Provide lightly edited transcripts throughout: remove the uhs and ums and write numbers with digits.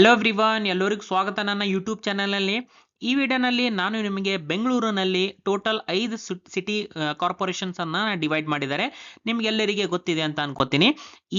Hello everyone, ಎಲ್ಲರಿಗೂ ಸ್ವಾಗತ ನನ್ನ ಯೂಟ್ಯೂಬ್ ಚಾನಲ್ನಲ್ಲಿ. ಈ ವಿಡಿಯೋನಲ್ಲಿ ನಾನು ನಿಮಗೆ ಬೆಂಗಳೂರಿನಲ್ಲಿ ಟೋಟಲ್ 5 ಸಿಟಿ ಕಾರ್ಪೊರೇಷನ್ಸ್ ಅನ್ನ ಡಿವೈಡ್ ಮಾಡಿದ್ದಾರೆ. ನಿಮ್ಗೆಲ್ಲರಿಗೆ ಗೊತ್ತಿದೆ ಅಂತ ಅನ್ಕೋತೀನಿ.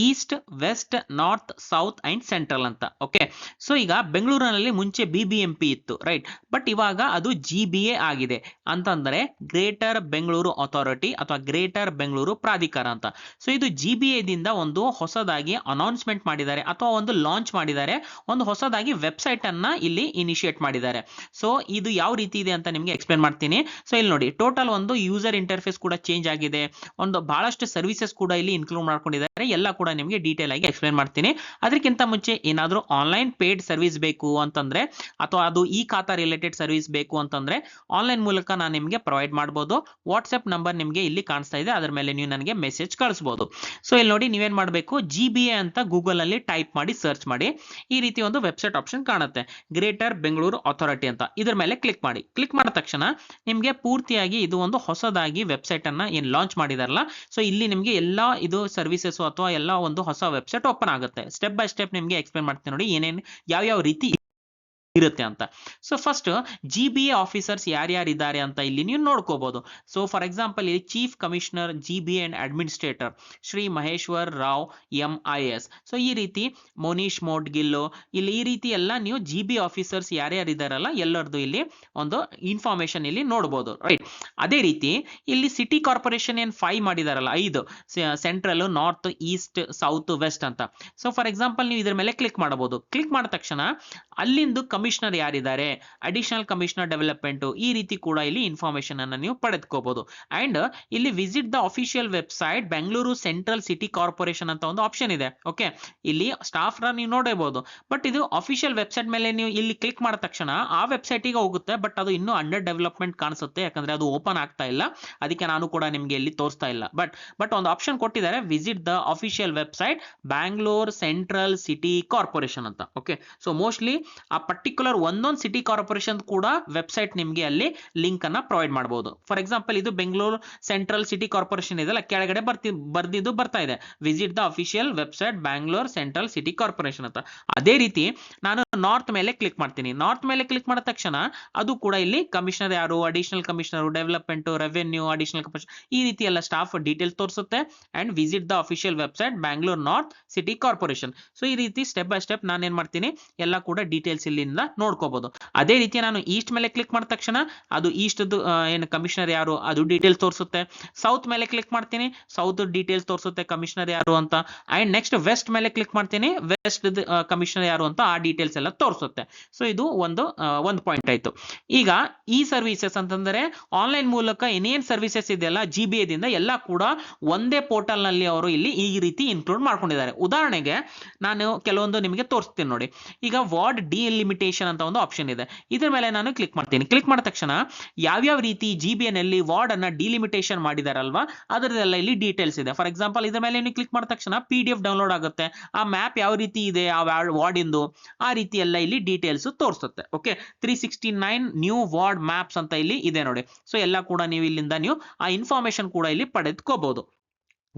East, west, north, south and central ಅಂತ. ಓಕೆ, ಸೊ ಈಗ ಬೆಂಗಳೂರಿನಲ್ಲಿ ಮುಂಚೆ BBMP ಇತ್ತು, ರೈಟ್? ಬಟ್ ಇವಾಗ ಅದು GBA ಆಗಿದೆ. ಅಂತಂದ್ರೆ ಗ್ರೇಟರ್ ಬೆಂಗಳೂರು ಅಥಾರಿಟಿ ಅಥವಾ ಗ್ರೇಟರ್ ಬೆಂಗಳೂರು ಪ್ರಾಧಿಕಾರ ಅಂತ. ಸೊ ಇದು GBA ದಿಂದ ಒಂದು ಹೊಸದಾಗಿ ಅನೌನ್ಸ್ಮೆಂಟ್ ಮಾಡಿದ್ದಾರೆ ಅಥವಾ ಒಂದು ಲಾಂಚ್ ಮಾಡಿದ್ದಾರೆ. ಒಂದು ಹೊಸದಾಗಿ ವೆಬ್ಸೈಟ್ ಅನ್ನ ಇಲ್ಲಿ ಇನಿಷಿಯೇಟ್ ಮಾಡಿದ್ದಾರೆ. ಸೊ ಇದು ಯಾವ ರೀತಿ ಇದೆ ಅಂತ ನಿಮಗೆ ಎಕ್ಸ್ಪ್ಲೇನ್ ಮಾಡ್ತೀನಿ. ಸೊ ಇಲ್ಲಿ ನೋಡಿ, ಟೋಟಲ್ ಒಂದು ಯೂಸರ್ ಇಂಟರ್ಫೇಸ್ ಕೂಡ ಚೇಂಜ್ ಆಗಿದೆ. ಒಂದು ಬಹಳಷ್ಟು ಸರ್ವಿಸಸ್ ಕೂಡ ಇಲ್ಲಿ ಇನ್ಕ್ಲೂಡ್ ಮಾಡ್ಕೊಂಡಿದ್ದಾರೆ. ಎಲ್ಲ ಕೂಡ ನಿಮಗೆ ಡೀಟೇಲ್ ಆಗಿ ಎಕ್ಸ್ಪ್ಲೇನ್ ಮಾಡ್ತೀನಿ. ಅದಕ್ಕಿಂತ ಮುಂಚೆ ಏನಾದರೂ ಆನ್ಲೈನ್ ಪೇಡ್ ಸರ್ವಿಸ್ ಬೇಕು ಅಂತಂದ್ರೆ ಅಥವಾ ಅದು ಈ ಖಾತಾ ರಿಲೇಟೆಡ್ ಸರ್ವಿಸ್ ಬೇಕು ಅಂತಂದ್ರೆ ಆನ್ಲೈನ್ ಮೂಲಕ ನಾನು ನಿಮಗೆ ಪ್ರೊವೈಡ್ ಮಾಡಬಹುದು. ವಾಟ್ಸ್ಆಪ್ ನಂಬರ್ ನಿಮಗೆ ಇಲ್ಲಿ ಕಾಣಿಸ್ತಾ ಇದೆ, ಅದರ ಮೇಲೆ ನೀವು ನನಗೆ ಮೆಸೇಜ್ ಕಳಿಸಬಹುದು. ಸೊ ಇಲ್ಲಿ ನೋಡಿ, ನೀವೇನ್ ಮಾಡಬೇಕು, GBA ಅಂತ ಗೂಗಲ್ ಅಲ್ಲಿ ಟೈಪ್ ಮಾಡಿ ಸರ್ಚ್ ಮಾಡಿ. ಈ ರೀತಿ ಒಂದು ವೆಬ್ಸೈಟ್ ಆಪ್ಷನ್ ಕಾಣುತ್ತೆ, ಗ್ರೇಟರ್ ಬೆಂಗಳೂರು ಅಥಾರಿಟಿ ಅಂತ. ಇದರ ಮೇಲೆ ಕ್ಲಿಕ್ ಮಾಡಿ. ಕ್ಲಿಕ್ ಮಾಡಿದ ತಕ್ಷಣ ನಿಮಗೆ ಪೂರ್ತಿಯಾಗಿ ಇದು ಒಂದು ಹೊಸದಾಗಿ ವೆಬ್ಸೈಟ್ ಅನ್ನ ಏನ್ ಲಾಂಚ್ ಮಾಡಿದಾರಲ್ಲ, ಸೊ ಇಲ್ಲಿ ನಿಮಗೆ ಎಲ್ಲಾ ಇದು ಸರ್ವಿಸಸ್ ಅಥವಾ ಎಲ್ಲ ಒಂದು ಹೊಸ ವೆಬ್ಸೈಟ್ ಓಪನ್ ಆಗುತ್ತೆ. ಸ್ಟೆಪ್ ಬೈ ಸ್ಟೆಪ್ ನಿಮಗೆ ಎಕ್ಸ್ಪ್ಲೇನ್ ಮಾಡ್ತೀನಿ ನೋಡಿ, ಏನೇನು ಯಾವ ರೀತಿ ಇರುತ್ತೆ ಅಂತ. ಸೊ ಫಸ್ಟ್ GBA ಆಫೀಸರ್ಸ್ ಯಾರ್ಯಾರಿದ್ದಾರೆ ಅಂತ ಇಲ್ಲಿ ನೀವು ನೋಡ್ಕೋಬಹುದು. ಸೊ ಫಾರ್ ಎಕ್ಸಾಂಪಲ್ ಇಲ್ಲಿ chief commissioner GBA and administrator Shri Maheshwar Rao MIS. So ಈ ರೀತಿ ಮೋನೀಶ್ ಮೋಡ್ಗಿಲ್ಲು, ಇಲ್ಲಿ ಈ ರೀತಿ ಎಲ್ಲ ನೀವು GBA ಆಫೀಸರ್ಸ್ ಯಾರ್ಯಾರಿದಾರಲ್ಲ ಎಲ್ಲರದು ಇಲ್ಲಿ ಒಂದು ಇನ್ಫಾರ್ಮೇಶನ್ ಇಲ್ಲಿ ನೋಡಬಹುದು, ರೈಟ್? ಅದೇ ರೀತಿ ಇಲ್ಲಿ ಸಿಟಿ ಕಾರ್ಪೊರೇಷನ್ ಏನ್ 5 ಮಾಡಿದಾರಲ್ಲ, 5 central, north, east, south, west ಅಂತ. ಸೊ ಫಾರ್ ಎಕ್ಸಾಂಪಲ್ ನೀವು ಇದ್ರ ಮೇಲೆ ಕ್ಲಿಕ್ ಮಾಡಬಹುದು. ಕ್ಲಿಕ್ ಮಾಡಿದ ತಕ್ಷಣ ಅಲ್ಲಿಂದು ಕಮಿಷನರ್ ಯಾರಿದ್ದಾರೆ, ಅಡಿಷನಲ್ ಕಮಿಷನರ್ ಡೆವಲಪ್ಮೆಂಟ್, ಈ ರೀತಿ ಕೂಡ ಇಲ್ಲಿ ಇನ್ಫಾರ್ಮೇಶನ್ ಅನ್ನು ನೀವು ಪಡೆದುಕೋಬಹುದು. ಅಂಡ್ ಇಲ್ಲಿ visit the official website Bengaluru central city corporation ಅಂತ ಒಂದು ಆಪ್ಷನ್ ಇದೆ. ಓಕೆ, ಇಲ್ಲಿ ಸ್ಟಾಫ್ ನೀವು ನೋಡಬಹುದು. ಬಟ್ ಇದು ಅಫಿಷಿಯಲ್ ವೆಬ್ಸೈಟ್ ಮೇಲೆ ನೀವು ಇಲ್ಲಿ ಕ್ಲಿಕ್ ಮಾಡಿದ ತಕ್ಷಣ ಆ ವೆಬ್ಸೈಟ್ ಗೆ ಹೋಗುತ್ತೆ. ಬಟ್ ಅದು ಇನ್ನೂ ಅಂಡರ್ ಡೆವಲಪ್ಮೆಂಟ್ ಕಾಣಿಸುತ್ತೆ, ಯಾಕಂದ್ರೆ ಅದು ಓಪನ್ ಆಗ್ತಾ ಇಲ್ಲ. ಅದಕ್ಕೆ ನಾನು ಕೂಡ ನಿಮ್ಗೆ ಇಲ್ಲಿ ತೋರಿಸ್ತಾ ಇಲ್ಲ. ಬಟ್ ಒಂದು ಆಪ್ಷನ್ ಕೊಟ್ಟಿದ್ದಾರೆ, visit the official website Bangalore central city corporation ಅಂತ. ಓಕೆ, ಸೊ ಮೋಸ್ಟ್ಲಿ ಆ ಪರ್ಟಿಕ್ಯುಲರ್ ಒಂದೊಂದು ಸಿಟಿ ಕಾರ್ಪೊರೇಷನ್ ಕೂಡ ವೆಬ್ಸೈಟ್ ನಿಮಗೆ ಅಲ್ಲಿ ಲಿಂಕ್ ಅನ್ನ ಪ್ರೊವೈಡ್ ಮಾಡಬಹುದು. ಫಾರ್ ಎಕ್ಸಾಂಪಲ್ ಇದು ಬೆಂಗಳೂರು ಸೆಂಟ್ರಲ್ ಸಿಟಿ ಕಾರ್ಪೊರೇಷನ್ ಇದೆಲ್ಲ, ಕೆಳಗಡೆ ಬರ್ದಿದ್ದು ಬರ್ತಾ ಇದೆ, visit the official website Bangalore central city corporation ಅಂತ. ಅದೇ ರೀತಿ ನಾನು ನಾರ್ತ್ ಮೇಲೆ ಕ್ಲಿಕ್ ಮಾಡ್ತೀನಿ. ನಾರ್ತ್ ಮೇಲೆ ಕ್ಲಿಕ್ ಮಾಡಿದ ತಕ್ಷಣ ಅದು ಕೂಡ ಇಲ್ಲಿ ಕಮಿಷನರ್ ಯಾರು, additional commissioner development, revenue, additional commissioner, ಈ ರೀತಿ ಎಲ್ಲ ಸ್ಟಾಫ್ ಡೀಟೇಲ್ಸ್ ತೋರಿಸುತ್ತೆ. And visit the official website Bangalore north city corporation. So ಈ ರೀತಿ ಸ್ಟೆಪ್ ಬೈ ಸ್ಟೆಪ್ ನಾನು ಏನ್ ಮಾಡ್ತೀನಿ, ಎಲ್ಲ ಕೂಡ ಡೀಟೇಲ್ಸ್ ಇಲ್ಲಿಂದ ನೋಡ್ಕೋಬಹುದು. ಅದೇ ರೀತಿ ನಾನು ಈಸ್ಟ್ ಮೇಲೆ ಕ್ಲಿಕ್ ಮಾಡಿದ ತಕ್ಷಣ ಅದು ಈಸ್ಟ್ ಏನು ಕಮಿಷನರ್ ಯಾರು ಅದು ಡೀಟೇಲ್ಸ್ ತೋರಿಸುತ್ತೆ. ಸೌತ್ ಮೇಲೆ ಕ್ಲಿಕ್ ಮಾಡ್ತೀನಿ, ಸೌತ್ ಡೀಟೇಲ್ಸ್ ತೋರಿಸುತ್ತೆ, ಕಮಿಷನರ್ ಯಾರು ಅಂತ. ಅಂಡ್ ನೆಕ್ಸ್ಟ್ ವೆಸ್ಟ್ ಮೇಲೆ ಕ್ಲಿಕ್ ಮಾಡ್ತೀನಿ, ವೆಸ್ಟ್ ಕಮಿಷನರ್ ಯಾರು ಅಂತ ಆ ಡೀಟೇಲ್ಸ್ ಎಲ್ಲ ತೋರಿಸುತ್ತೆ. ಸೊ ಇದು ಒಂದು ಪಾಯಿಂಟ್ ಆಯ್ತು. ಈಗ ಈ ಸರ್ವಿಸಸ್ ಅಂತಂದ್ರೆ ಆನ್ಲೈನ್ ಮೂಲಕ ಏನೇನ್ ಸರ್ವಿಸಸ್ ಇದೆಯಲ್ಲ GBA ದಿಂದ ಎಲ್ಲ ಕೂಡ ಒಂದೇ ಪೋರ್ಟಲ್ ನಲ್ಲಿ ಅವರು ಇಲ್ಲಿ ಈ ರೀತಿ ಇನ್ಕ್ಲೂಡ್ ಮಾಡ್ಕೊಂಡಿದ್ದಾರೆ. ಉದಾಹರಣೆಗೆ ನಾನು ಕೆಲವೊಂದು ನಿಮಗೆ ತೋರಿಸ್ತೀನಿ ನೋಡಿ. ಈಗ ವಾರ್ಡ್ ಡಿಲಿಮಿಟೇಷನ್ ಅಂತ ಒಂದು ಆಪ್ಷನ್ ಇದೆ, ಇದ್ರ ಮೇಲೆ ನಾನು ಕ್ಲಿಕ್ ಮಾಡ್ತೀನಿ. ಕ್ಲಿಕ್ ಮಾಡಿದ ತಕ್ಷಣ ಯಾವ್ಯಾವ ರೀತಿ GBA ನಲ್ಲಿ ವಾರ್ಡ್ ಅನ್ನ ಡಿಲಿಮಿಟೇಷನ್ ಮಾಡಿದಾರಲ್ವಾ ಅದರದೆಲ್ಲ ಇಲ್ಲಿ ಡೀಟೇಲ್ಸ್ ಇದೆ. ಫಾರ್ ಎಕ್ಸಾಂಪಲ್ ಇದ್ರ ಮೇಲೆ ನೀವು ಕ್ಲಿಕ್ ಮಾಡಿದ ತಕ್ಷಣ PDF ಡೌನ್ಲೋಡ್ ಆಗುತ್ತೆ. ಆ ಮ್ಯಾಪ್ ಯಾವ ರೀತಿ ಇದೆ ಆ ವಾರ್ಡ್ ಇಂದು, ಆ ರೀತಿ ಎಲ್ಲ ಇಲ್ಲಿ ಡೀಟೇಲ್ಸ್ ತೋರಿಸುತ್ತೆ. ಓಕೆ, 369 ನ್ಯೂ ವಾರ್ಡ್ ಮ್ಯಾಪ್ಸ್ ಅಂತ ಇಲ್ಲಿ ಇದೆ ನೋಡಿ. ಸೊ ಎಲ್ಲ ಕೂಡ ನೀವು ಇಲ್ಲಿಂದ ನೀವು ಆ ಇನ್ಫಾರ್ಮೇಶನ್ ಕೂಡ ಇಲ್ಲಿ ಪಡೆದುಕೋಬಹುದು.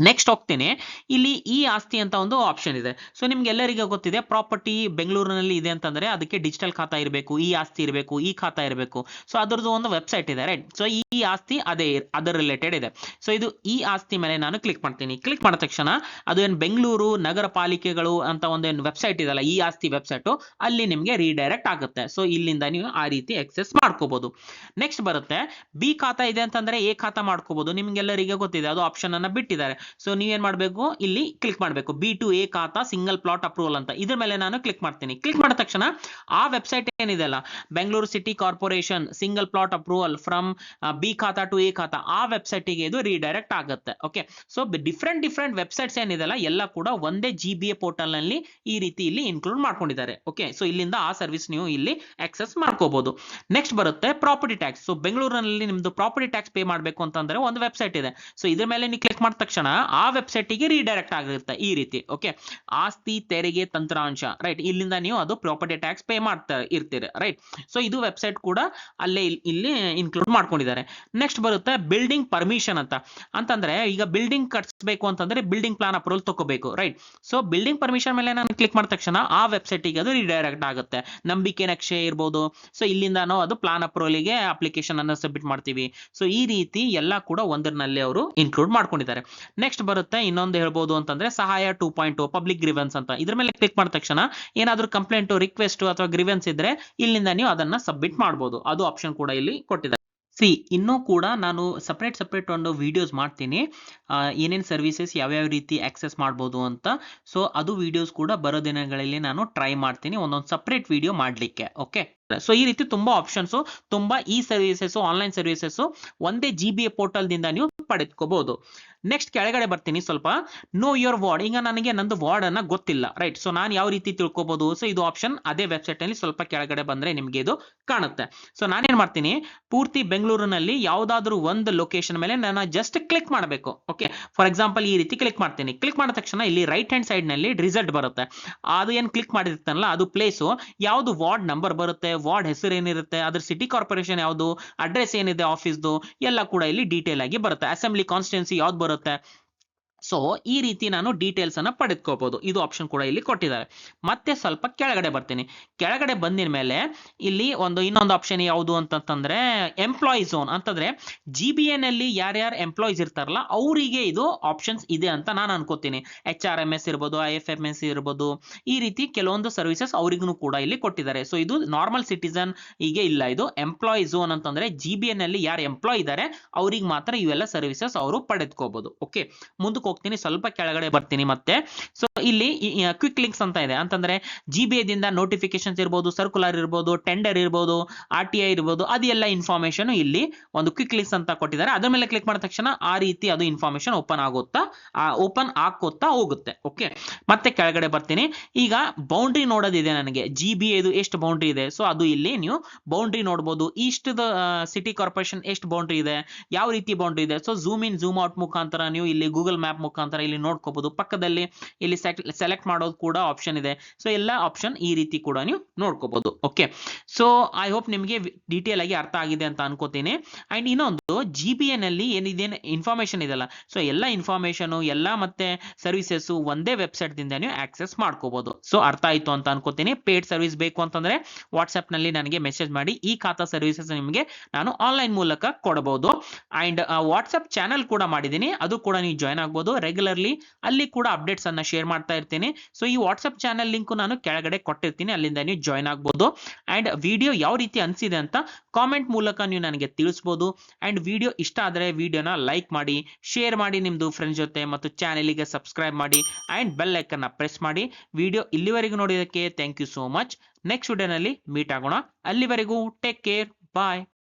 ನೆಕ್ಸ್ಟ್ ಹೋಗ್ತೀನಿ, ಇಲ್ಲಿ ಈ ಆಸ್ತಿ ಅಂತ ಒಂದು ಆಪ್ಷನ್ ಇದೆ. ಸೊ ನಿಮ್ಗೆ ಎಲ್ಲರಿಗೂ ಗೊತ್ತಿದೆ, ಪ್ರಾಪರ್ಟಿ ಬೆಂಗಳೂರಿನಲ್ಲಿ ಇದೆ ಅಂತಂದ್ರೆ ಅದಕ್ಕೆ ಡಿಜಿಟಲ್ ಖಾತಾ ಇರಬೇಕು, ಈ ಆಸ್ತಿ ಇರಬೇಕು, ಈ ಖಾತಾ ಇರಬೇಕು. ಸೊ ಅದರದ್ದು ಒಂದು ವೆಬ್ಸೈಟ್ ಇದೆ, ರೈಟ್? ಸೊ ಈ ಆಸ್ತಿ ಅದರ ರಿಲೇಟೆಡ್ ಇದೆ. ಸೊ ಇದು ಈ ಆಸ್ತಿ ಮೇಲೆ ನಾನು ಕ್ಲಿಕ್ ಮಾಡ್ತೀನಿ. ಕ್ಲಿಕ್ ಮಾಡಿದ ತಕ್ಷಣ ಅದು ಏನು ಬೆಂಗಳೂರು ನಗರ ಪಾಲಿಕೆಗಳು ಅಂತ ಒಂದು ವೆಬ್ಸೈಟ್ ಇದೆಲ್ಲ, ಈ ಆಸ್ತಿ ವೆಬ್ಸೈಟ್, ಅಲ್ಲಿ ನಿಮಗೆ ರೀಡೈರೆಕ್ಟ್ ಆಗುತ್ತೆ. ಸೊ ಇಲ್ಲಿಂದ ನೀವು ಆ ರೀತಿ ಎಕ್ಸೆಸ್ ಮಾಡ್ಕೋಬಹುದು. ನೆಕ್ಸ್ಟ್ ಬರುತ್ತೆ ಬಿ ಖಾತಾ ಇದೆ ಅಂತಂದ್ರೆ ಎ ಖಾತಾ ಮಾಡ್ಕೋಬಹುದು. ನಿಮ್ಗೆಲ್ಲರಿಗೆ ಗೊತ್ತಿದೆ, ಅದು ಆಪ್ಷನ್ ಅನ್ನ ಬಿಟ್ಟಿದ್ದಾರೆ. ಸೊ ನೀವೇನ್ ಮಾಡಬೇಕು, ಇಲ್ಲಿ ಕ್ಲಿಕ್ ಮಾಡಬೇಕು, B2A ಖಾತಾ ಸಿಂಗಲ್ ಪ್ಲಾಟ್ ಅಪ್ರೂವಲ್ ಅಂತ. ಇದ್ರ ಮೇಲೆ ನಾನು ಕ್ಲಿಕ್ ಮಾಡ್ತೀನಿ. ಕ್ಲಿಕ್ ಮಾಡಿದ ತಕ್ಷಣ ಆ ವೆಬ್ಸೈಟ್ ಏನಿದೆಲ್ಲ Bengaluru city corporation single plot approval from B khata to A khata, ಆ ವೆಬ್ಸೈಟ್ ಗೆ ಇದು ರೀಡೈರೆಕ್ಟ್ ಆಗುತ್ತೆ. ಓಕೆ, ಸೊ ಡಿಫ್ರೆಂಟ್ ವೆಬ್ಸೈಟ್ಸ್ ಏನಿದೆಲ್ಲ ಎಲ್ಲ ಕೂಡ ಒಂದೇ GBA ಪೋರ್ಟಲ್ ನಲ್ಲಿ ಈ ರೀತಿ ಇಲ್ಲಿ ಇನ್ಕ್ಲೂಡ್ ಮಾಡ್ಕೊಂಡಿದ್ದಾರೆ. ಓಕೆ, ಸೊ ಇಲ್ಲಿಂದ ಆ ಸರ್ವಿಸ್ ನೀವು ಇಲ್ಲಿ ಆಕ್ಸೆಸ್ ಮಾಡ್ಕೋಬಹುದು. ನೆಕ್ಸ್ಟ್ ಬರುತ್ತೆ ಪ್ರಾಪರ್ಟಿ ಟ್ಯಾಕ್ಸ್. ಸೊ ಬೆಂಗಳೂರಿನಲ್ಲಿ ನಿಮ್ದು ಪ್ರಾಪರ್ಟಿ ಟ್ಯಾಕ್ಸ್ ಪೇ ಮಾಡಬೇಕು ಅಂತಂದ್ರೆ ಒಂದು ವೆಬ್ಸೈಟ್ ಇದೆ. ಸೊ ಇದ್ರ ಮೇಲೆ ನೀವು ಕ್ಲಿಕ್ ಮಾಡಿದ ತಕ್ಷಣ ಆ ವೆಬ್ಸೈಟಿಗೆ ರೀಡೈರೆಕ್ಟ್ ಆಗಿರುತ್ತೆ ಈ ರೀತಿ. ಓಕೆ, ಆಸ್ತಿ ತೆರಿಗೆ ತಂತ್ರಾಂಶ, ರೈಟ್, ಇಲ್ಲಿಂದ ನೀವು ಅದು ಪ್ರಾಪರ್ಟಿ ಟ್ಯಾಕ್ಸ್ ಪೇ ಮಾಡ್ತಾ ಇರ್ತೀರಿ, ರೈಟ್. ಸೊ ಇದು ವೆಬ್ಸೈಟ್ ಕೂಡ ಅಲ್ಲೇ ಇಲ್ಲಿ ಇನ್ಕ್ಲೂಡ್ ಮಾಡ್ಕೊಂಡಿದ್ದಾರೆ. ನೆಕ್ಸ್ಟ್ ಬರುತ್ತೆ ಬಿಲ್ಡಿಂಗ್ ಪರ್ಮಿಷನ್ ಅಂತಂದ್ರೆ ಈಗ ಬಿಲ್ಡಿಂಗ್ ಕಟ್ಸ್ಬೇಕು ಅಂತಂದ್ರೆ ಬಿಲ್ಡಿಂಗ್ ಪ್ಲಾನ್ ಅಪ್ರೂವಲ್ ತಗೋಬೇಕು, ರೈಟ್. ಸೊ ಬಿಲ್ಡಿಂಗ್ ಪರ್ಮಿಷನ್ ಮೇಲೆ ನಾನು ಕ್ಲಿಕ್ ಮಾಡಿದ ತಕ್ಷಣ ಆ ವೆಬ್ಸೈಟಿಗೆ ಅದು ರಿಡೈರೆಕ್ಟ್ ಆಗುತ್ತೆ. ನಂಬಿಕೆ ನಕ್ಷೆ ಇರ್ಬೋದು, ಸೊ ಇಲ್ಲಿಂದ ನಾವು ಅದು ಪ್ಲಾನ್ ಅಪ್ರೂವಲ್ಗೆ ಅಪ್ಲಿಕೇಶನ್ ಅನ್ನು ಸಬ್ಮಿಟ್ ಮಾಡ್ತೀವಿ. ಸೊ ಈ ರೀತಿ ಎಲ್ಲ ಕೂಡ ಒಂದರಲ್ಲಿ ಅವರು ಇನ್ಕ್ಲೂಡ್ ಮಾಡ್ಕೊಂಡಿದ್ದಾರೆ. ನೆಕ್ಸ್ಟ್ ಬರುತ್ತೆ ಇನ್ನೊಂದು ಹೇಳ್ಬೋದು ಅಂತಂದ್ರೆ ಸಹಾಯ 2.0 ಪಬ್ಲಿಕ್ ಗ್ರೀವೆನ್ಸ್ ಅಂತ. ಇದ್ರ ಮೇಲೆ ಕ್ಲಿಕ್ ಮಾಡಿದ ತಕ್ಷಣ ಏನಾದರೂ ಕಂಪ್ಲೇಂಟ್, ರಿಕ್ವೆಸ್ಟ್ ಅಥವಾ ಗ್ರೀವೆನ್ಸ್ ಇದ್ರೆ ಇಲ್ಲಿಂದ ನೀವು ಅದನ್ನ ಸಬ್ಮಿಟ್ ಮಾಡಬಹುದು. ಅದು ಆಪ್ಷನ್ ಕೂಡ ಇಲ್ಲಿ ಕೊಟ್ಟಿದ್ದಾರೆ. ಇನ್ನೂ ಕೂಡ ನಾನು ಸಪ್ರೇಟ್ ಒಂದು ವಿಡಿಯೋಸ್ ಮಾಡ್ತೀನಿ, ಏನೇನು ಸರ್ವಿಸಸ್ ಯಾವ್ಯಾವ ರೀತಿ ಆಕ್ಸೆಸ್ ಮಾಡ್ಬೋದು ಅಂತ. ಸೊ ಅದು ವಿಡಿಯೋಸ್ ಕೂಡ ಬರೋ ದಿನಗಳಲ್ಲಿ ನಾನು ಟ್ರೈ ಮಾಡ್ತೀನಿ ಒಂದೊಂದು ಸಪ್ರೇಟ್ ವಿಡಿಯೋ ಮಾಡಲಿಕ್ಕೆ. ಓಕೆ, ಸೊ ಈ ರೀತಿ ತುಂಬಾ ಆಪ್ಷನ್ಸ್, ತುಂಬಾ ಈ ಸರ್ವಿಸಸ್, ಆನ್ಲೈನ್ ಸರ್ವಿಸಸ್ ಒಂದೇ GBA ಪೋರ್ಟಲ್ ದಿಂದ ನೀವು ಪಡೆದುಕೋಬಹುದು. ನೆಕ್ಸ್ಟ್ ಕೆಳಗಡೆ ಬರ್ತೀನಿ ಸ್ವಲ್ಪ. Know your ward. ಈಗ ನನಗೆ ನಂದು ವಾರ್ಡ್ ಅನ್ನ ಗೊತ್ತಿಲ್ಲ, ರೈಟ್. ಸೊ ನಾನು ಯಾವ ರೀತಿ ತಿಳ್ಕೊಬಹುದು? ಸೊ ಇದು ಆಪ್ಷನ್ ಅದೇ ವೆಬ್ಸೈಟ್ ನಲ್ಲಿ ಸ್ವಲ್ಪ ಕೆಳಗಡೆ ಬಂದ್ರೆ ನಿಮಗೆ ಇದು ಕಾಣುತ್ತೆ. ಸೊ ನಾನೇನ್ ಮಾಡ್ತೀನಿ, ಪೂರ್ತಿ ಬೆಂಗಳೂರಿನಲ್ಲಿ ಯಾವ್ದಾದ್ರು ಒಂದು ಲೊಕೇಶನ್ ಮೇಲೆ ನಾನು ಜಸ್ಟ್ ಕ್ಲಿಕ್ ಮಾಡಬೇಕು. ಓಕೆ, ಫಾರ್ ಎಕ್ಸಾಂಪಲ್ ಈ ರೀತಿ ಕ್ಲಿಕ್ ಮಾಡ್ತೀನಿ. ಕ್ಲಿಕ್ ಮಾಡಿದ ತಕ್ಷಣ ಇಲ್ಲಿ ರೈಟ್ ಹ್ಯಾಂಡ್ ಸೈಡ್ ನಲ್ಲಿ ರಿಸಲ್ಟ್ ಬರುತ್ತೆ. ಅದು ಏನ್ ಕ್ಲಿಕ್ ಮಾಡಿರ್ತಾನಲ್ಲ ಅದು ಪ್ಲೇಸು, ಯಾವ್ದು ವಾರ್ಡ್ ನಂಬರ್ ಬರುತ್ತೆ, ವಾರ್ಡ್ ಹೆಸರು ಏನಿರುತ್ತೆ, ಅದ್ರ ಸಿಟಿ ಕಾರ್ಪೊರೇಷನ್ ಯಾವುದು, ಅಡ್ರೆಸ್ ಏನಿದೆ ಆಫೀಸ್ದು ಎಲ್ಲ ಕೂಡ ಇಲ್ಲಿ ಡೀಟೇಲ್ ಆಗಿ ಬರುತ್ತೆ. ಅಸೆಂಬ್ಲಿ ಕಾನ್ಸ್ಟಿಟ್ಯೂನ್ಸಿ ಯಾವ್ದು ಬರುತ್ತೆ. ಸೊ ಈ ರೀತಿ ನಾನು ಡೀಟೇಲ್ಸ್ ಅನ್ನ ಪಡೆದುಕೋಬಹುದು. ಇದು ಆಪ್ಷನ್ ಕೂಡ ಇಲ್ಲಿ ಕೊಟ್ಟಿದ್ದಾರೆ. ಮತ್ತೆ ಸ್ವಲ್ಪ ಕೆಳಗಡೆ ಬರ್ತೀನಿ. ಕೆಳಗಡೆ ಬಂದಿನ ಮೇಲೆ ಇಲ್ಲಿ ಇನ್ನೊಂದು ಆಪ್ಷನ್ ಯಾವುದು ಅಂತಂದ್ರೆ ಎಂಪ್ಲಾಯಿ ಝೋನ್ ಅಂತಂದ್ರೆ GBA ನಲ್ಲಿ ಯಾರ್ಯಾರು ಎಂಪ್ಲಾಯೀಸ್ ಇರ್ತಾರಲ್ಲ ಅವರಿಗೆ ಇದು ಆಪ್ಷನ್ಸ್ ಇದೆ ಅಂತ ನಾನು ಅನ್ಕೋತೀನಿ. HRMS ಇರ್ಬೋದು, IFMS ಇರ್ಬೋದು, ಈ ರೀತಿ ಕೆಲವೊಂದು ಸರ್ವಿಸಸ್ ಅವರಿಗೂ ಕೂಡ ಇಲ್ಲಿ ಕೊಟ್ಟಿದ್ದಾರೆ. ಸೊ ಇದು ನಾರ್ಮಲ್ ಸಿಟಿಸನ್ ಹೀಗೆ ಇಲ್ಲ. ಇದು ಎಂಪ್ಲಾಯಿ ಝೋನ್ ಅಂತಂದ್ರೆ GBA ನಲ್ಲಿ ಯಾರು ಎಂಪ್ಲಾಯ್ ಇದ್ದಾರೆ ಅವ್ರಿಗೆ ಮಾತ್ರ ಇವೆಲ್ಲ ಸರ್ವಿಸಸ್ ಅವರು ಪಡೆದುಕೋಬಹುದು. ಓಕೆ, ಮುಂದಕ್ಕೆ ಹೋಗ್ತೀನಿ, ಸ್ವಲ್ಪ ಕೆಳಗಡೆ ಬರ್ತೀನಿ ಮತ್ತೆ. ಸೊ ಇಲ್ಲಿ ಕ್ವಿಕ್ ಲಿಂಕ್ಸ್ ಅಂತ ಇದೆ. ಅಂತಂದ್ರೆ GBA ದಿಂದ ನೋಟಿಫಿಕೇಶನ್ಸ್ ಇರ್ಬೋದು, ಸರ್ಕ್ಯುಲರ್ ಇರ್ಬೋದು, ಟೆಂಡರ್ ಇರ್ಬೋದು, RTI ಇರ್ಬೋದು, ಅದೆಲ್ಲ ಇನ್ಫಾರ್ಮೇಶನ್ ಇಲ್ಲಿ ಒಂದು ಕ್ವಿಕ್ ಲಿಂಕ್ಸ್ ಅಂತ ಕೊಟ್ಟಿದ್ದಾರೆ. ಅದರ ಮೇಲೆ ಕ್ಲಿಕ್ ಮಾಡಿದ ತಕ್ಷಣ ಆ ರೀತಿ ಅದು ಇನ್ಫಾರ್ಮೇಶನ್ ಓಪನ್ ಆಗೋತಾ ಹೋಗುತ್ತೆ. ಓಕೆ, ಮತ್ತೆ ಕೆಳಗಡೆ ಬರ್ತೀನಿ. ಈಗ ಬೌಂಡ್ರಿ ನೋಡೋದಿದೆ ನನಗೆ, GBA ಇದು ಎಷ್ಟು ಬೌಂಡ್ರಿ ಇದೆ. ಸೊ ಅದು ಇಲ್ಲಿ ನೀವು ಬೌಂಡ್ರಿ ನೋಡಬಹುದು. ಈಸ್ಟ್ ಸಿಟಿ ಕಾರ್ಪೊರೇಷನ್ ಎಷ್ಟು ಬೌಂಡ್ರಿ ಇದೆ, ಯಾವ ರೀತಿ ಬೌಂಡ್ರಿ ಇದೆ. So zoom in zoom out ಮುಖಾಂತರ ನೀವು ಇಲ್ಲಿ ಗೂಗಲ್ ಮ್ಯಾಪ್ ಮುಖಾಂತರ ಇಲ್ಲಿ ನೋಡ್ಕೋಬಹುದು. ಪಕ್ಕದಲ್ಲಿ ಇಲ್ಲಿ ಸೆಲೆಕ್ಟ್ ಮಾಡೋದು ಕೂಡ ಆಪ್ಷನ್ ಇದೆ. ಸೊ ಎಲ್ಲ ಆಪ್ಷನ್ ಈ ರೀತಿ ಕೂಡ ನೀವು ನೋಡ್ಕೋಬಹುದು. ಓಕೆ, ಸೊ ಐ ಹೋಪ್ ನಿಮಗೆ ಡೀಟೇಲ್ ಆಗಿ ಅರ್ಥ ಆಗಿದೆ ಅಂತ ಅನ್ಕೋತೀನಿ. ಅಂಡ್ ಇನ್ನೊಂದು GBA ನಲ್ಲಿ ಏನಿದೆ ಇನ್ಫಾರ್ಮೇಶನ್ ಇದೆಲ್ಲ, ಸೊ ಎಲ್ಲ ಇನ್ಫಾರ್ಮೇಶನ್ ಎಲ್ಲ ಮತ್ತೆ ಸರ್ವಿಸಸ್ ಒಂದೇ ವೆಬ್ಸೈಟ್ ದಿಂದ ನೀವು ಆಕ್ಸೆಸ್ ಮಾಡ್ಕೋಬಹುದು. ಸೊ ಅರ್ಥ ಆಯ್ತು ಅಂತ ಅನ್ಕೋತೀನಿ. ಪೇಡ್ ಸರ್ವಿಸ್ ಬೇಕು ಅಂತಂದ್ರೆ ವಾಟ್ಸ್ಆಪ್ ನಲ್ಲಿ ನನಗೆ ಮೆಸೇಜ್ ಮಾಡಿ, ಈ ಖಾತಾ ಸರ್ವಿಸಸ್ ನಿಮಗೆ ನಾನು ಆನ್ಲೈನ್ ಮೂಲಕ ಕೊಡಬಹುದು. ಅಂಡ್ ವಾಟ್ಸ್ಆಪ್ ಚಾನಲ್ ಕೂಡ ಮಾಡಿದ್ದೀನಿ, ಅದು ಕೂಡ ನೀವು ಜಾಯ್ನ್ ಆಗ್ಬೋದು. ರೆಗ್ಯುಲರ್ಲಿ ಅಲ್ಲಿ ಕೂಡ ಅಪ್ಡೇಟ್ಸ್ ಅನ್ನ ಶೇರ್ ಮಾಡ್ತಾ ಇರ್ತೀನಿ. ಸೊ ಈ ವಾಟ್ಸ್ಆಪ್ ಚಾನಲ್ ಲಿಂಕ್ ನಾನು ಕೆಳಗಡೆ ಕೊಟ್ಟಿರ್ತೀನಿ, ಅಲ್ಲಿಂದ ನೀವು ಜಾಯ್ನ್ ಆಗ್ಬೋದು. ಅಂಡ್ ವಿಡಿಯೋ ಯಾವ ರೀತಿ ಅನ್ಸಿದೆ ಅಂತ ಕಾಮೆಂಟ್ ಮೂಲಕ ನೀವು ನನಗೆ ತಿಳಿಸಬಹುದು. ಅಂಡ್ ವಿಡಿಯೋ ಇಷ್ಟ ಆದ್ರೆ ವಿಡಿಯೋನ ಲೈಕ್ ಮಾಡಿ, ಶೇರ್ ಮಾಡಿ ನಿಮ್ದು ಫ್ರೆಂಡ್ಸ್ ಜೊತೆ, ಮತ್ತು ಚಾನೆಲ್ಗೆ ಸಬ್ಸ್ಕ್ರೈಬ್ ಮಾಡಿ ಅಂಡ್ ಬೆಲ್ ಐಕನ್ ಪ್ರೆಸ್ ಮಾಡಿ. ವಿಡಿಯೋ ಇಲ್ಲಿವರೆಗೂ ನೋಡಿದಕ್ಕೆ thank you so much. Next ವಿಡಿಯೋನಲ್ಲಿ ಮೀಟ್ ಆಗೋಣ. ಅಲ್ಲಿವರೆಗೂ ಟೇಕ್ ಕೇರ್, ಬಾಯ್.